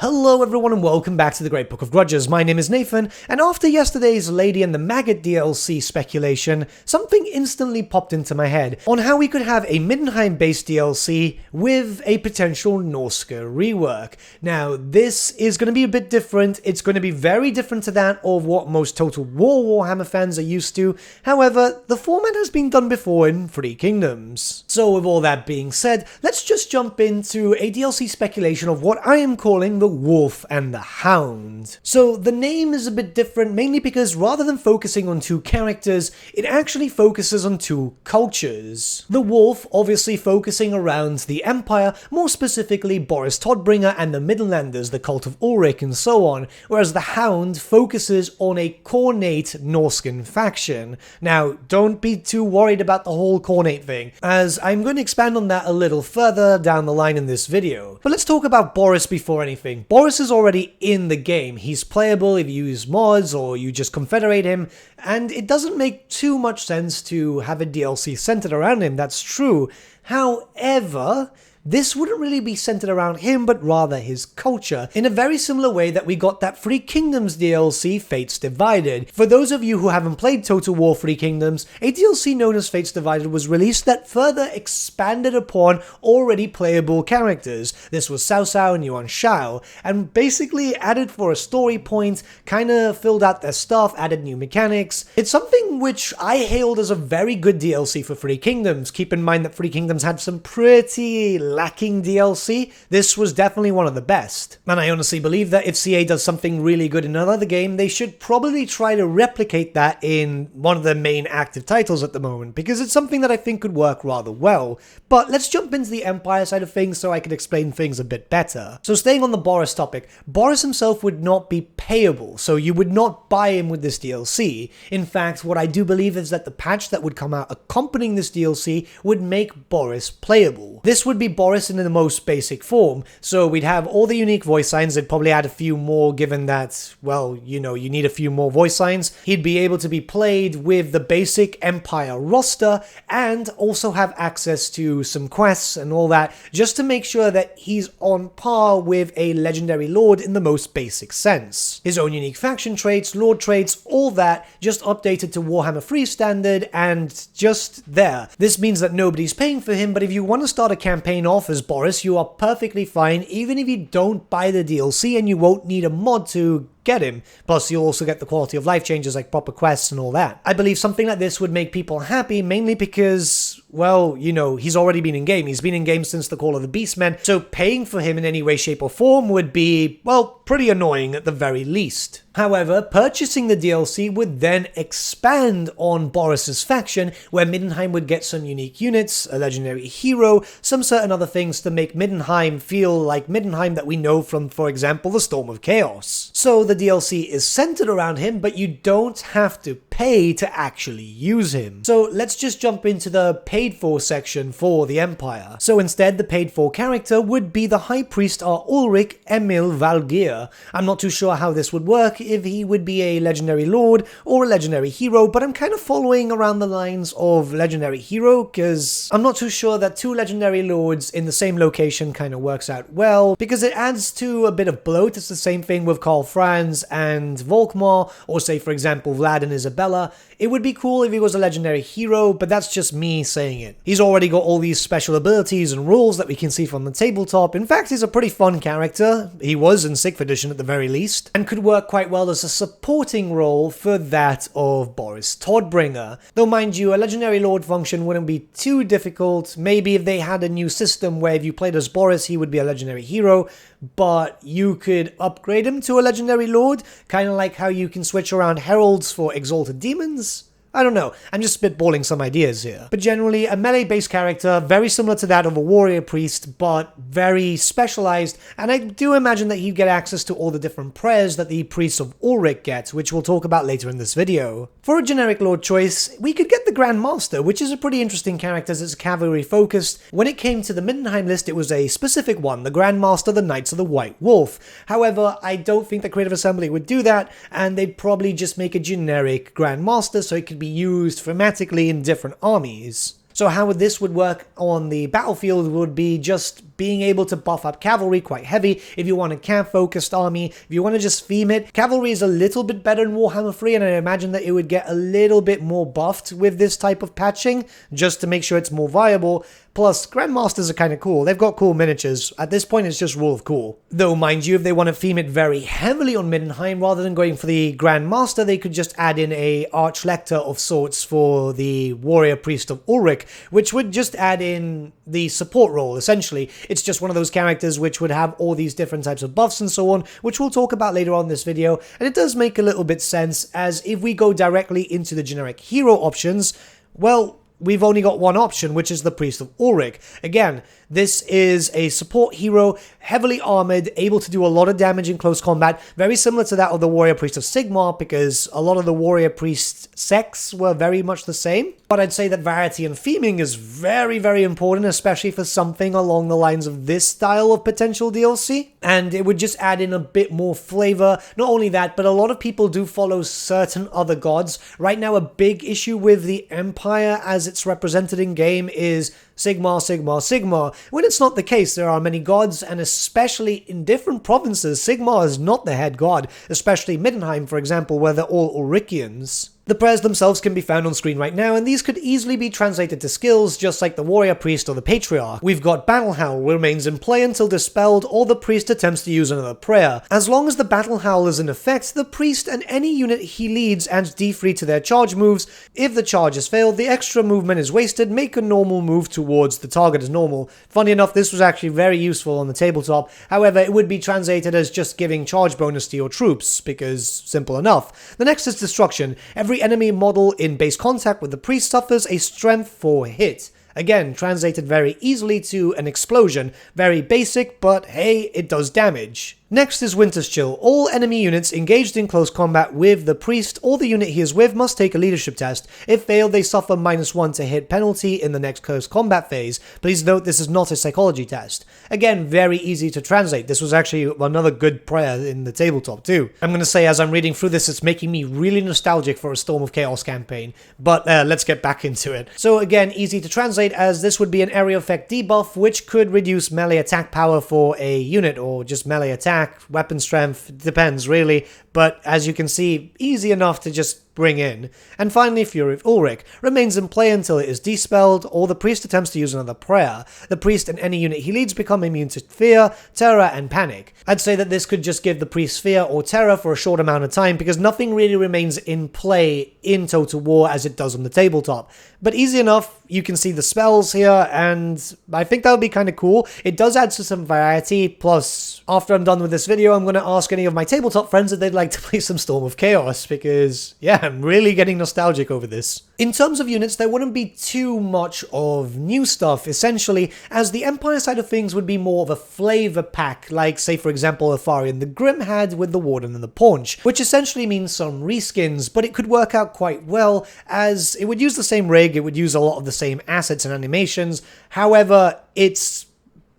Hello everyone and welcome back to the Great Book of Grudges. My name is Nathan, and after yesterday's Lady and the Maggot DLC speculation, something instantly popped into my head on how we could have a Middenheim-based DLC with a potential Norsca rework. Now, this is going to be a bit different. It's going to be very different to that of what most Total War Warhammer fans are used to. However, the format has been done before in Three Kingdoms. So with all that being said, let's just jump into a DLC speculation of what I am calling the Wolf and the Hound. So the name is a bit different, mainly because rather than focusing on two characters, it actually focuses on two cultures. The Wolf obviously focusing around the Empire, more specifically Boris Todbringer and the Midlanders, the Cult of Ulric and so on, whereas the Hound focuses on a Cornate Norscan faction. Now, don't be too worried about the whole Cornate thing, as I'm going to expand on that a little further down the line in this video. But let's talk about Boris before anything. Boris is already in the game. He's playable if you use mods or you just confederate him, and it doesn't make too much sense to have a DLC centered around him, that's true. However, this wouldn't really be centered around him, but rather his culture, in a very similar way that we got that Three Kingdoms DLC, Fates Divided. For those of you who haven't played Total War Three Kingdoms, a DLC known as Fates Divided was released that further expanded upon already playable characters. This was Cao Cao and Yuan Shao, and basically added for a story point, kinda filled out their stuff, added new mechanics. It's something which I hailed as a very good DLC for Three Kingdoms. Keep in mind that Three Kingdoms had some pretty lacking DLC, this was definitely one of the best. And I honestly believe that if CA does something really good in another game, they should probably try to replicate that in one of the main active titles at the moment, because it's something that I think could work rather well. But let's jump into the Empire side of things so I can explain things a bit better. So staying on the Boris topic, Boris himself would not be payable, so you would not buy him with this DLC. In fact, what I do believe is that the patch that would come out accompanying this DLC would make Boris playable. This would be Boris in the most basic form, so we'd have all the unique voice signs. They'd probably add a few more given that, well, you know, you need a few more voice signs. He'd be able to be played with the basic Empire roster and also have access to some quests and all that, just to make sure that he's on par with a legendary lord in the most basic sense. His own unique faction traits, lord traits, all that, just updated to Warhammer 3 standard and just there. This means that nobody's paying for him, but if you want to start a campaign off as Boris, you are perfectly fine even if you don't buy the DLC, and you won't need a mod to get him. Plus, you'll also get the quality of life changes like proper quests and all that. I believe something like this would make people happy, mainly because, well, you know, he's already been in game. He's been in game since the Call of the Beastmen, so paying for him in any way, shape or form would be, well, pretty annoying at the very least. However, purchasing the DLC would then expand on Boris's faction, where Middenheim would get some unique units, a legendary hero, some certain other things to make Middenheim feel like Middenheim that we know from, for example, the Storm of Chaos. So the DLC is centered around him, but you don't have to pay to actually use him. So let's just jump into the paid for section for the Empire. So instead, the paid for character would be the High Priest Ulrich Emil Valgir. I'm not too sure how this would work, if he would be a legendary lord or a legendary hero, but I'm kind of following around the lines of legendary hero, because I'm not too sure that two legendary lords in the same location kind of works out well, because it adds to a bit of bloat. It's the same thing with Karl Franz and Volkmar, or say for example Vlad and Isabella. It would be cool if he was a legendary hero, but that's just me saying it. He's already got all these special abilities and rules that we can see from the tabletop. In fact, he's a pretty fun character. He was in 6th edition at the very least, and could work quite well as a supporting role for that of Boris Todbringer. Though mind you, a legendary lord function wouldn't be too difficult. Maybe if they had a new system where if you played as Boris, he would be a legendary hero, but you could upgrade him to a legendary lord, kind of like how you can switch around heralds for exalted demons. I don't know, I'm just spitballing some ideas here. But generally, a melee-based character, very similar to that of a warrior priest, but very specialized, and I do imagine that he'd get access to all the different prayers that the priests of Ulrich get, which we'll talk about later in this video. For a generic lord choice, we could get the Grand Master, which is a pretty interesting character as it's cavalry-focused. When it came to the Middenheim list, it was a specific one, the Grand Master, the Knights of the White Wolf. However, I don't think the Creative Assembly would do that, and they'd probably just make a generic Grand Master so it could be used thematically in different armies. So how this would work on the battlefield would be just being able to buff up cavalry quite heavy if you want a camp-focused army. If you want to just theme it, cavalry is a little bit better in Warhammer 3, and I imagine that it would get a little bit more buffed with this type of patching, just to make sure it's more viable. Plus, Grandmasters are kind of cool. They've got cool miniatures. At this point, it's just rule of cool. Though, mind you, if they want to theme it very heavily on Middenheim, rather than going for the Grandmaster, they could just add in a Archlector of sorts for the Warrior Priest of Ulrich, which would just add in the support role, essentially. It's just one of those characters which would have all these different types of buffs and so on, which we'll talk about later on in this video, and it does make a little bit sense, as if we go directly into the generic hero options, well, we've only got one option, which is the Priest of Ulrich. Again, this is a support hero, heavily armored, able to do a lot of damage in close combat, very similar to that of the Warrior Priest of Sigmar, because a lot of the Warrior Priest sects were very much the same. But I'd say that variety and theming is very, very important, especially for something along the lines of this style of potential DLC. And it would just add in a bit more flavor. Not only that, but a lot of people do follow certain other gods. Right now, a big issue with the Empire as it's represented in game is Sigmar, Sigmar, Sigmar. When it's not the case, there are many gods, and especially in different provinces, Sigmar is not the head god, especially Middenheim, for example, where they're all Ulricians. The prayers themselves can be found on screen right now, and these could easily be translated to skills, just like the Warrior Priest or the Patriarch. We've got Battle Howl remains in play until dispelled, or the Priest attempts to use another prayer. As long as the Battle Howl is in effect, the Priest and any unit he leads adds D3 to their charge moves. If the charge is failed, the extra movement is wasted, make a normal move towards the target as normal. Funny enough, this was actually very useful on the tabletop, however, it would be translated as just giving charge bonus to your troops, because simple enough. The next is Destruction. Every enemy model in base contact with the priest suffers a strength 4 hit. Again, translated very easily to an explosion. Very basic, but hey, it does damage. Next is Winter's Chill. All enemy units engaged in close combat with the priest or the unit he is with must take a leadership test. If failed, they suffer -1 to hit penalty in the next close combat phase. Please note this is not a psychology test. Again, very easy to translate. This was actually another good prayer in the tabletop too. I'm going to say as I'm reading through this, it's making me really nostalgic for a Storm of Chaos campaign. But let's get back into it. So again, easy to translate, as this would be an area effect debuff, which could reduce melee attack power for a unit, or just melee attack, weapon strength, depends really, but as you can see, easy enough to just bring in. And finally, Fury of Ulrich remains in play until it is dispelled, or the priest attempts to use another prayer. The priest and any unit he leads become immune to fear, terror, and panic. I'd say that this could just give the priest fear or terror for a short amount of time, because nothing really remains in play in Total War as it does on the tabletop. But easy enough, you can see the spells here, and I think that would be kind of cool. It does add to some variety, plus after I'm done with this video, I'm going to ask any of my tabletop friends if they'd like to play some Storm of Chaos, because yeah, I'm really getting nostalgic over this. In terms of units, there wouldn't be too much of new stuff, essentially, as the Empire side of things would be more of a flavor pack, like, say, for example, Atharion the Grim had with the Warden and the Paunch, which essentially means some reskins, but it could work out quite well, as it would use the same rig, it would use a lot of the same assets and animations. However, it's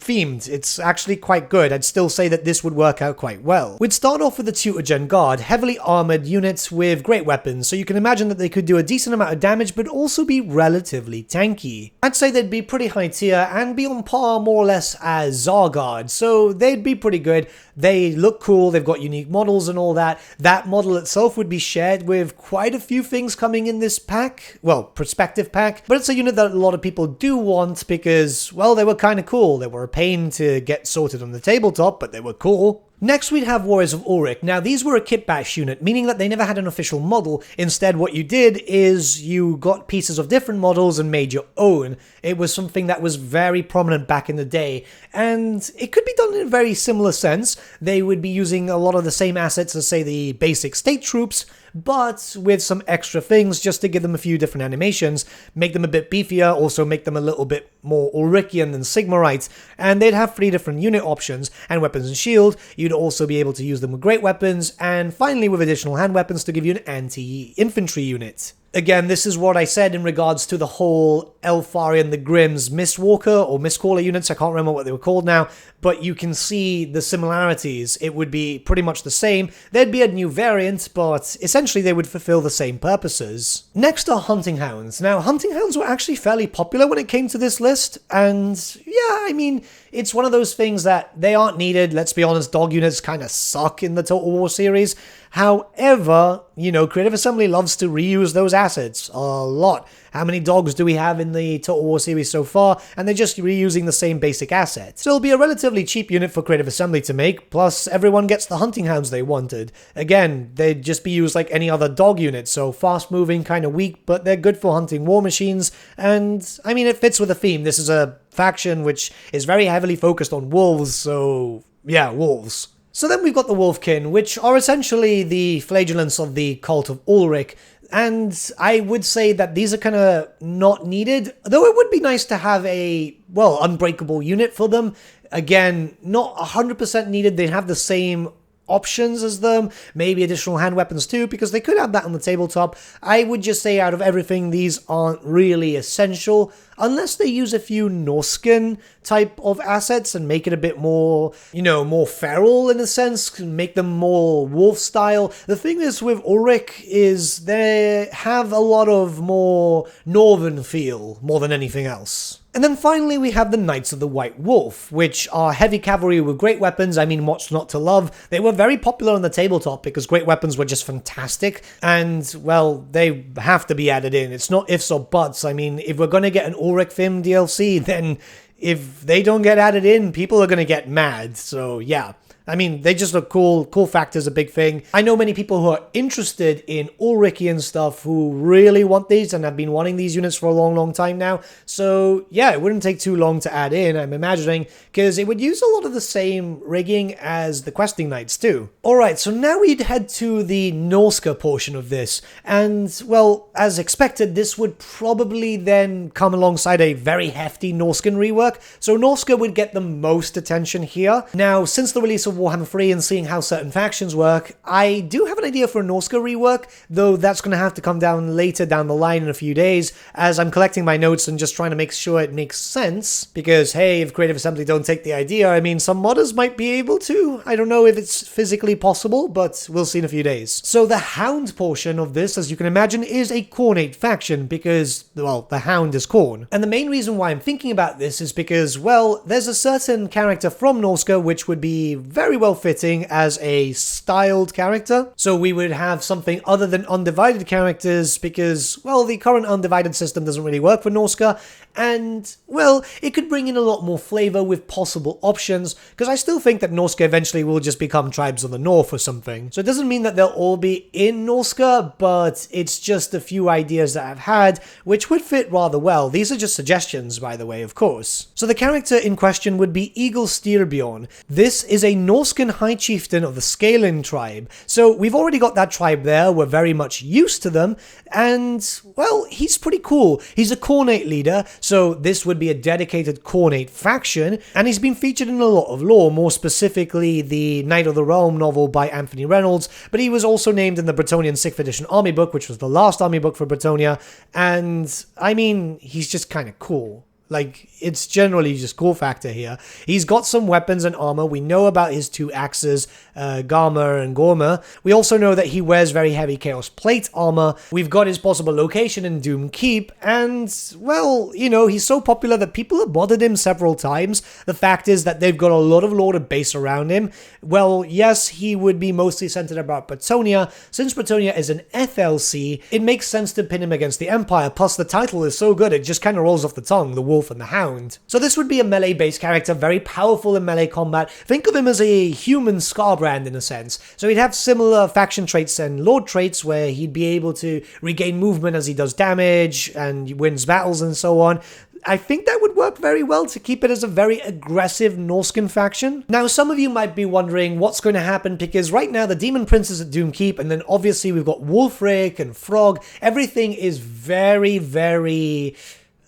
themed. It's actually quite good. I'd still say that this would work out quite well. We'd start off with the Tutor-Gen Guard, heavily armored units with great weapons, so you can imagine that they could do a decent amount of damage but also be relatively tanky. I'd say they'd be pretty high tier and be on par more or less as Zarguard, so they'd be pretty good. They look cool, they've got unique models and all that. That model itself would be shared with quite a few things coming in this pack, well, prospective pack, but it's a unit that a lot of people do want because, well, they were kind of cool. They were a pain to get sorted on the tabletop, but they were cool. Next, we'd have Warriors of Ulric. Now, these were a kit bash unit, meaning that they never had an official model. Instead, what you did is you got pieces of different models and made your own. It was something that was very prominent back in the day, and it could be done in a very similar sense. They would be using a lot of the same assets as, say, the basic state troops, but with some extra things just to give them a few different animations, make them a bit beefier, also make them a little bit more Ulrician than Sigmarites, and they'd have 3 different unit options, and weapons and shield. You'd also be able to use them with great weapons, and finally with additional hand weapons to give you an anti-infantry unit. Again, this is what I said in regards to the whole Elfari and the Grimm's Mistwalker or Mistcaller units. I can't remember what they were called now, but you can see the similarities. It would be pretty much the same. There'd be a new variant, but essentially they would fulfill the same purposes. Next are Hunting Hounds. Now, Hunting Hounds were actually fairly popular when it came to this list, and yeah, I mean, it's one of those things that they aren't needed. Let's be honest, dog units kind of suck in the Total War series. However, you know, Creative Assembly loves to reuse those assets a lot. How many dogs do we have in the Total War series so far? And they're just reusing the same basic assets. So it'll be a relatively cheap unit for Creative Assembly to make, plus everyone gets the Hunting Hounds they wanted. Again, they'd just be used like any other dog unit, so fast moving, kind of weak, but they're good for hunting war machines, and I mean, it fits with the theme. This is a faction which is very heavily focused on wolves, so yeah, wolves. So then we've got the Wolfkin, which are essentially the flagellants of the Cult of Ulric, and I would say that these are kind of not needed, though it would be nice to have a, well, unbreakable unit for them. Again, not 100% needed. They have the same options as them, maybe additional hand weapons too, because they could have that on the tabletop. I would just say out of everything, these aren't really essential, unless they use a few Norscan type of assets and make it a bit more, you know, more feral in a sense, make them more wolf style. The thing is with Ulrich is they have a lot of more northern feel more than anything else. And then finally we have the Knights of the White Wolf, which are heavy cavalry with great weapons. I mean, what's not to love? They were very popular on the tabletop because great weapons were just fantastic, and, well, they have to be added in. It's not ifs or buts. I mean, if we're going to get an Ulrich Film DLC, then if they don't get added in, people are going to get mad, so yeah. I mean, they just look cool. Cool factor's a big thing. I know many people who are interested in Ulrichian stuff who really want these and have been wanting these units for a long, long time now. So yeah, it wouldn't take too long to add in, I'm imagining, because it would use a lot of the same rigging as the Questing Knights too. Alright, so now we'd head to the Norsca portion of this. And, well, as expected, this would probably then come alongside a very hefty Norscan rework. So Norsca would get the most attention here. Now, since the release of Warhammer 3 and seeing how certain factions work, I do have an idea for a Norsca rework, though that's going to have to come down later down the line in a few days, as I'm collecting my notes and just trying to make sure it makes sense, because hey, if Creative Assembly don't take the idea, I mean, some modders might be able to. I don't know if it's physically possible, but we'll see in a few days. So the Hound portion of this, as you can imagine, is a Khornate faction, because, well, the Hound is Khorne. And the main reason why I'm thinking about this is because, well, there's a certain character from Norsca which would be very well fitting as a styled character. So we would have something other than undivided characters because, well, the current undivided system doesn't really work for Norsca, and, well, it could bring in a lot more flavor with possible options, because I still think that Norsca eventually will just become Tribes of the North or something. So it doesn't mean that they'll all be in Norsca, but it's just a few ideas that I've had, which would fit rather well. These are just suggestions, by the way, of course. So the character in question would be Eagle Stereobjorn. This is a Norscan High Chieftain of the Scalin tribe. So we've already got that tribe there, we're very much used to them, and, well, he's pretty cool. He's a Khornate leader, so this would be a dedicated Khornate faction, and he's been featured in a lot of lore, more specifically the Knight of the Realm novel by Anthony Reynolds, but he was also named in the Bretonnian 6th edition army book, which was the last army book for Bretonnia, and, I mean, he's just kind of cool. Like, it's generally just cool factor here. He's got some weapons and armor. We know about his two axes, Garma and Gorma. We also know that he wears very heavy Chaos Plate armor. We've got his possible location in Doom Keep, and, well, you know, he's so popular that people have modded him several times. The fact is that they've got a lot of lore to base around him. Well, yes, he would be mostly centered about Bretonnia. Since Bretonnia is an FLC, it makes sense to pin him against the Empire, plus the title is so good it just kind of rolls off the tongue, the Wolf and the Hound. So this would be a melee-based character, very powerful in melee combat. Think of him as a human Scarbrand in a sense. So he'd have similar faction traits and lord traits where he'd be able to regain movement as he does damage and wins battles and so on. I think that would work very well to keep it as a very aggressive Norscan faction. Now, some of you might be wondering what's going to happen, because right now the Demon Prince is at Doom Keep, and then obviously we've got Wulfric and Frog. Everything is very, very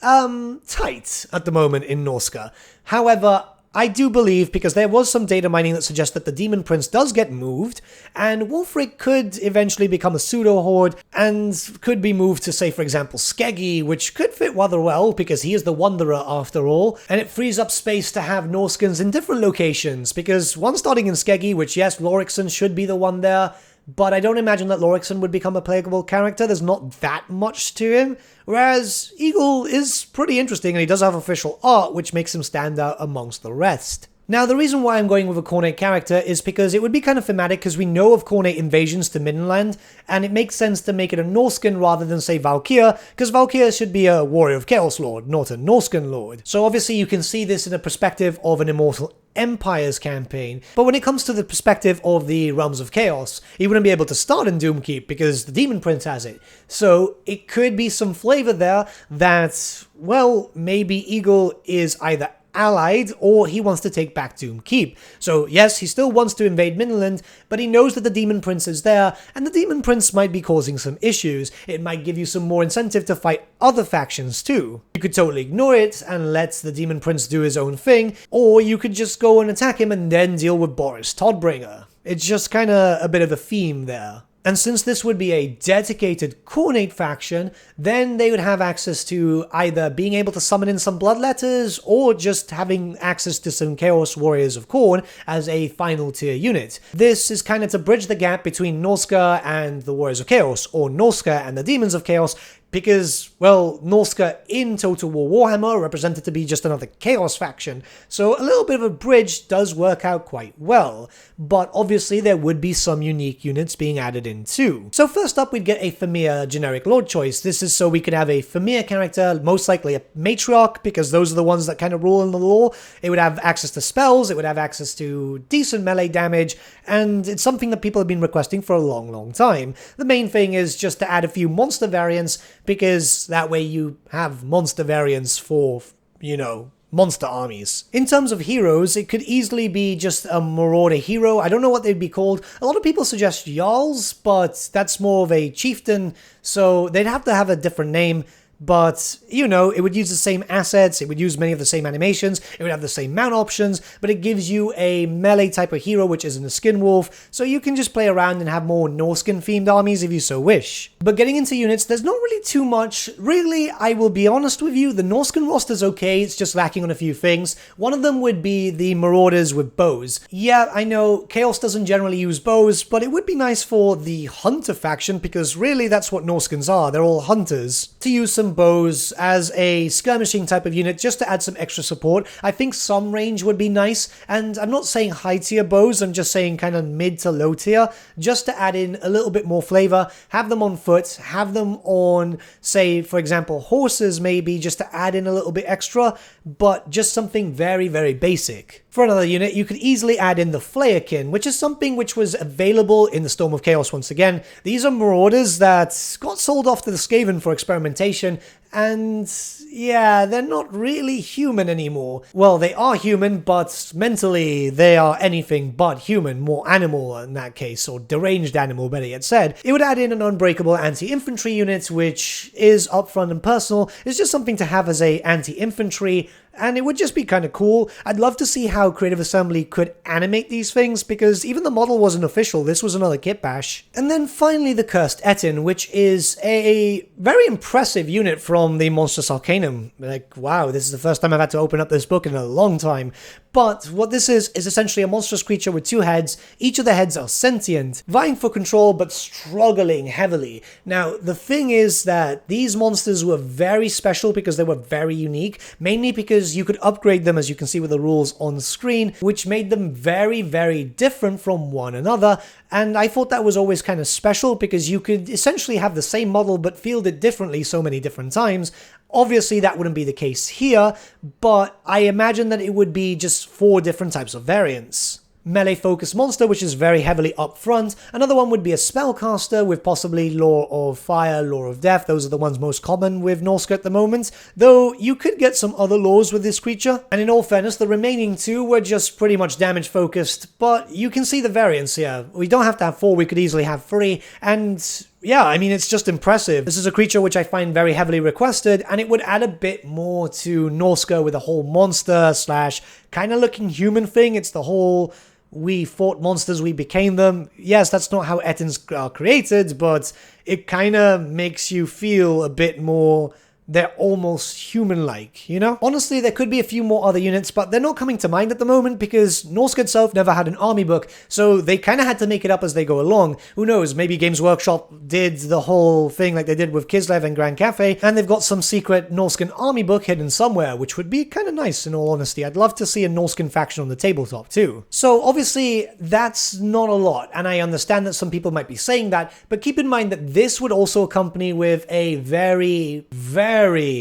tight at the moment in Norsca. However, I do believe, because there was some data mining that suggests that the Demon Prince does get moved, and Ulrich could eventually become a pseudo-horde, and could be moved to, say, for example, Skeggi, which could fit rather well, because he is the Wanderer after all, and it frees up space to have Norskans in different locations, because one starting in Skeggi, which yes, Lorikson should be the one there, but I don't imagine that Lorikson would become a playable character. There's not that much to him. Whereas Eagle is pretty interesting, and he does have official art, which makes him stand out amongst the rest. Now, the reason why I'm going with a Khornate character is because it would be kind of thematic, because we know of Khornate invasions to Middenland, and it makes sense to make it a Norscan rather than, say, Valkyr, because Valkyr should be a Warrior of Chaos Lord, not a Norscan Lord. So obviously you can see this in a perspective of an Immortal Empires campaign, but when it comes to the perspective of the Realms of Chaos, he wouldn't be able to start in Doomkeep because the Demon Prince has it. So it could be some flavor there that, well, maybe Eagle is either allied, or he wants to take back Doomkeep. So yes, he still wants to invade Middenland, but he knows that the Demon Prince is there, and the Demon Prince might be causing some issues. It might give you some more incentive to fight other factions too. You could totally ignore it and let the Demon Prince do his own thing, or you could just go and attack him and then deal with Boris Toddbringer. It's just kinda a bit of a theme there. And since this would be a dedicated Khornate faction, then they would have access to either being able to summon in some Bloodletters, or just having access to some Chaos Warriors of Khorne as a final tier unit. This is kind of to bridge the gap between Norsca and the Warriors of Chaos, or Norsca and the Demons of Chaos, because, well, Norsca in Total War Warhammer represented to be just another Chaos faction, so a little bit of a bridge does work out quite well, but obviously there would be some unique units being added in too. So first up, we'd get a Thamir generic Lord choice. This is so we could have a Thamir character, most likely a Matriarch, because those are the ones that kind of rule in the lore. It would have access to spells, it would have access to decent melee damage, and it's something that people have been requesting for a long time. The main thing is just to add a few monster variants, because that way you have monster variants for, you know, monster armies. In terms of heroes, it could easily be just a Marauder hero. I don't know what they'd be called. A lot of people suggest Jarls, but that's more of a chieftain, so they'd have to have a different name. But, you know, it would use the same assets, it would use many of the same animations, it would have the same mount options, but it gives you a melee type of hero which isn't a skin wolf, so you can just play around and have more Norscan themed armies if you so wish. But getting into units, there's not really too much. Really, I will be honest with you, the Norscan roster's okay, it's just lacking on a few things. One of them would be the Marauders with bows. Yeah, I know, Chaos doesn't generally use bows, but it would be nice for the Hunter faction, because really that's what Norscans are, they're all hunters, to use some bows as a skirmishing type of unit just to add some extra support. I think some range would be nice, and I'm not saying high tier bows, I'm just saying kind of mid to low tier, just to add in a little bit more flavor, have them on foot, have them on, say, for example, horses maybe, just to add in a little bit extra, but just something very basic. For another unit, you could easily add in the Flayerkin, which is something which was available in the Storm of Chaos once again. These are Marauders that got sold off to the Skaven for experimentation, and yeah, they're not really human anymore. Well, they are human, but mentally they are anything but human, more animal in that case, or deranged animal, better yet said. It would add in an unbreakable anti-infantry unit, which is upfront and personal. It's just something to have as a anti-infantry, and it would just be kind of cool. I'd love to see how Creative Assembly could animate these things, because even the model wasn't official, this was another kit bash. And then finally the Cursed Etin, which is a very impressive unit from the Monstrous Arcanum. Like, wow, this is the first time I've had to open up this book in a long time. But what this is essentially a monstrous creature with two heads. Each of the heads are sentient, vying for control but struggling heavily. Now, the thing is that these monsters were very special because they were very unique, mainly because you could upgrade them, as you can see with the rules on screen, which made them very different from one another. And I thought that was always kind of special because you could essentially have the same model but field it differently so many different times. Obviously that wouldn't be the case here, but I imagine that it would be just 4 different types of variants. Melee focused monster, which is very heavily up front. Another one would be a spellcaster with possibly Lore of Fire, Lore of Death. Those are the ones most common with Norsk at the moment, though you could get some other lores with this creature. And in all fairness, the remaining 2 were just pretty much damage focused, but you can see the variance here. We don't have to have 4, we could easily have 3, and yeah, I mean, it's just impressive. This is a creature which I find very heavily requested, and it would add a bit more to Norsca with the whole monster slash kind of looking human thing. It's the whole we fought monsters, we became them. Yes, that's not how Etins are created, but it kind of makes you feel a bit more... they're almost human-like, you know? Honestly, there could be a few more other units, but they're not coming to mind at the moment because Norsk itself never had an army book, so they kind of had to make it up as they go along. Who knows, maybe Games Workshop did the whole thing like they did with Kislev and Grand Cafe, and they've got some secret Norscan army book hidden somewhere, which would be kind of nice in all honesty. I'd love to see a Norscan faction on the tabletop too. So obviously, that's not a lot, and I understand that some people might be saying that, but keep in mind that this would also accompany with a very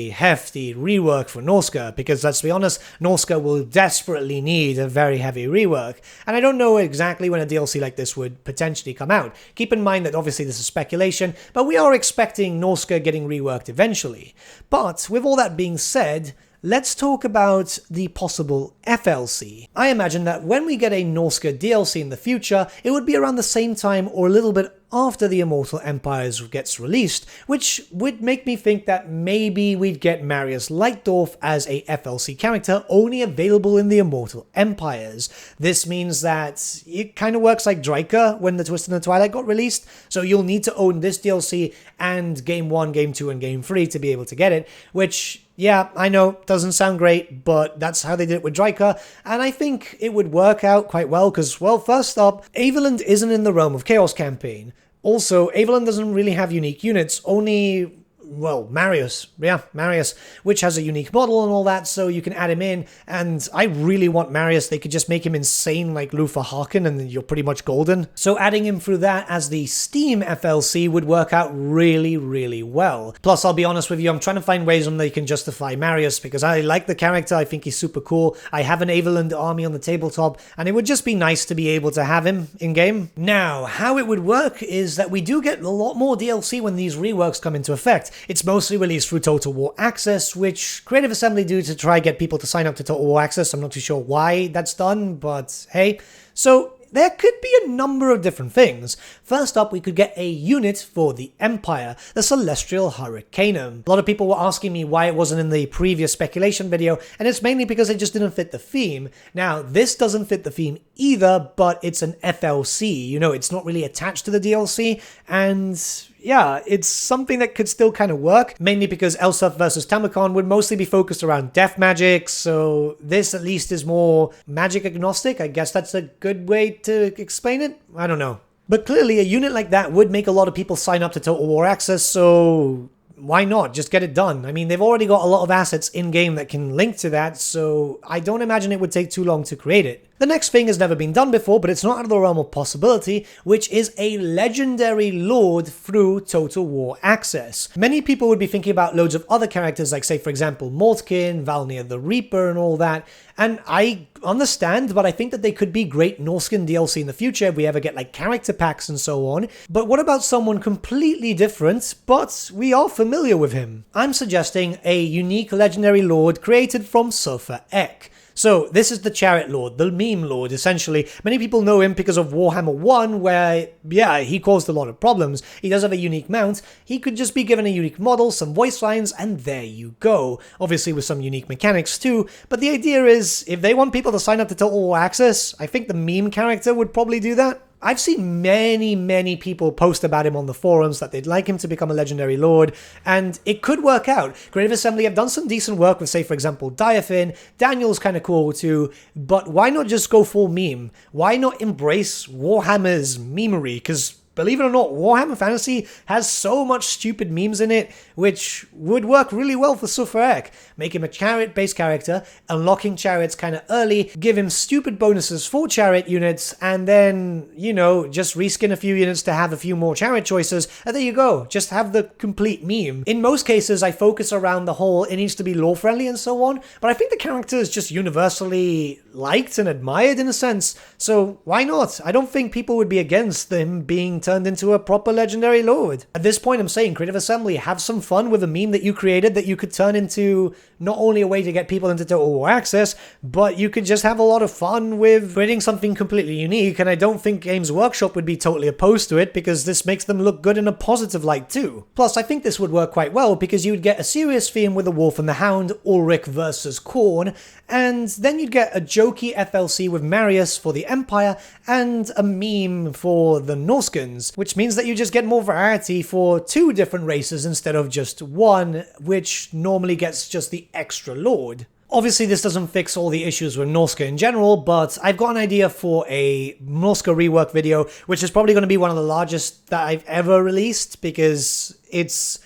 hefty rework for Norsca, because let's be honest, Norsca will desperately need a very heavy rework, and I don't know exactly when a DLC like this would potentially come out. Keep in mind that obviously this is speculation, but we are expecting Norsca getting reworked eventually. But with all that being said, let's talk about the possible FLC. I imagine that when we get a Norsca DLC in the future, it would be around the same time or a little bit after the Immortal Empires gets released, which would make me think that maybe we'd get Marius Leitdorf as a FLC character only available in the Immortal Empires. This means that it kind of works like Draika when the Twist in the Twilight got released, so you'll need to own this DLC and Game 1, Game 2, and Game 3 to be able to get it, which... yeah, I know, doesn't sound great, but that's how they did it with Draika, and I think it would work out quite well, because, well, first up, Averland isn't in the Realm of Chaos campaign. Also, Averland doesn't really have unique units, only... well, Marius. Yeah, Marius, which has a unique model and all that, so you can add him in, and I really want Marius. They could just make him insane like Luther Harkin, and then you're pretty much golden. So adding him through that as the Steam FLC would work out really, really well. Plus, I'll be honest with you, I'm trying to find ways on they can justify Marius, because I like the character, I think he's super cool, I have an Averland army on the tabletop, and it would just be nice to be able to have him in-game. Now, how it would work is that we do get a lot more DLC when these reworks come into effect. It's mostly released through Total War Access, which Creative Assembly do to try get people to sign up to Total War Access. I'm not too sure why that's done, but hey. So there could be a number of different things. First up, we could get a unit for the Empire, the Celestial Hurricanum. A lot of people were asking me why it wasn't in the previous speculation video, and it's mainly because it just didn't fit the theme. Now, this doesn't fit the theme either, but it's an FLC. You know, it's not really attached to the DLC, and... yeah, it's something that could still kind of work, mainly because Elseth versus Tamacon would mostly be focused around death magic, so this at least is more magic agnostic. I guess that's a good way to explain it? I don't know. But clearly, a unit like that would make a lot of people sign up to Total War Access, so... why not? Just get it done. I mean, they've already got a lot of assets in-game that can link to that, so I don't imagine it would take too long to create it. The next thing has never been done before, but it's not out of the realm of possibility, which is a legendary lord through Total War Access. Many people would be thinking about loads of other characters, like say for example Moltkin, Valnir the Reaper and all that, and I understand, but I think that they could be great Norscan DLC in the future if we ever get like character packs and so on. But what about someone completely different, but we are familiar with him? I'm suggesting a unique legendary lord created from Sulfur Ek. So, this is the Chariot Lord, the meme lord, essentially. Many people know him because of Warhammer 1, where, yeah, he caused a lot of problems. He does have a unique mount. He could just be given a unique model, some voice lines, and there you go. Obviously with some unique mechanics too, but the idea is, if they want people to sign up to Total War Access, I think the meme character would probably do that. I've seen many people post about him on the forums that they'd like him to become a legendary lord, and it could work out. Creative Assembly have done some decent work with, say, for example, Diafin. Daniel's kind of cool too, but why not just go full meme? Why not embrace Warhammer's memery? Because believe it or not, Warhammer Fantasy has so much stupid memes in it, which would work really well for Sulfur Ek. Make him a chariot-based character, unlocking chariots kind of early, give him stupid bonuses for chariot units, and then, you know, just reskin a few units to have a few more chariot choices, and there you go. Just have the complete meme. In most cases, I focus around the whole, it needs to be lore-friendly and so on, but I think the character is just universally liked and admired in a sense, so why not? I don't think people would be against him being turned into a proper legendary lord. At this point, I'm saying, Creative Assembly, have some fun with a meme that you created that you could turn into not only a way to get people into Total War Access, but you could just have a lot of fun with creating something completely unique, and I don't think Games Workshop would be totally opposed to it, because this makes them look good in a positive light too. Plus, I think this would work quite well, because you would get a serious theme with the Wolf and the Hound, Ulrich versus Khorne, and then you'd get a jokey FLC with Marius for the Empire, and a meme for the Norskans, which means that you just get more variety for 2 different races instead of just one, which normally gets just the extra lord. Obviously, this doesn't fix all the issues with Norsca in general, but I've got an idea for a Norsca rework video, which is probably going to be one of the largest that I've ever released, because it's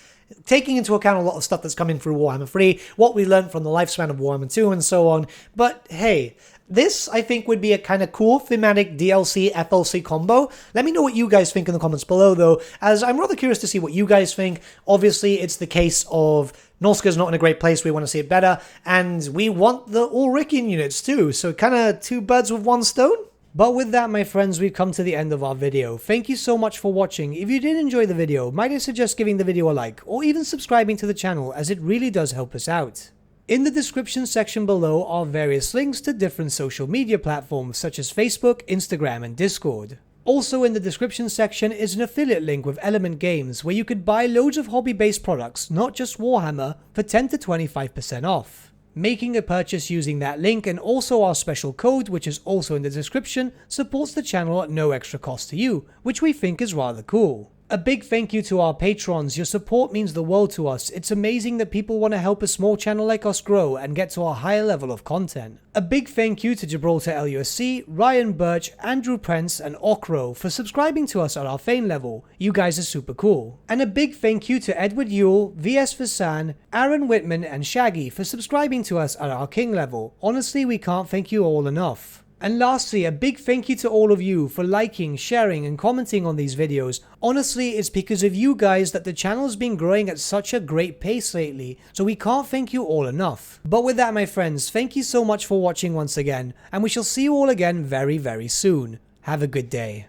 taking into account a lot of stuff that's coming through Warhammer 3, what we learned from the lifespan of Warhammer 2, and so on. But hey, this, I think, would be a kind of cool thematic DLC FLC combo. Let me know what you guys think in the comments below, though, as I'm rather curious to see what you guys think. Obviously, it's the case of Norsca's not in a great place, we want to see it better, and we want the Ulrichian units too, so kind of 2 birds with 1 stone? But with that, my friends, we've come to the end of our video. Thank you so much for watching. If you did enjoy the video, might I suggest giving the video a like, or even subscribing to the channel, as it really does help us out. In the description section below are various links to different social media platforms such as Facebook, Instagram, and Discord. Also in the description section is an affiliate link with Element Games where you could buy loads of hobby-based products, not just Warhammer, for 10 to 25% off. Making a purchase using that link and also our special code, which is also in the description, supports the channel at no extra cost to you, which we think is rather cool. A big thank you to our patrons. Your support means the world to us. It's amazing that people want to help a small channel like us grow and get to a higher level of content. A big thank you to Gibraltar LUSC, Ryan Bertsche, Andrew Prince, and Okro for subscribing to us at our Fane level. You guys are super cool. And a big thank you to Edward Yule, VS Vasan, Aaron Whitman, and Shaggy for subscribing to us at our King level. Honestly, we can't thank you all enough. And lastly, a big thank you to all of you for liking, sharing, and commenting on these videos. Honestly, it's because of you guys that the channel's been growing at such a great pace lately, so we can't thank you all enough. But with that, my friends, thank you so much for watching once again, and we shall see you all again very, very soon. Have a good day.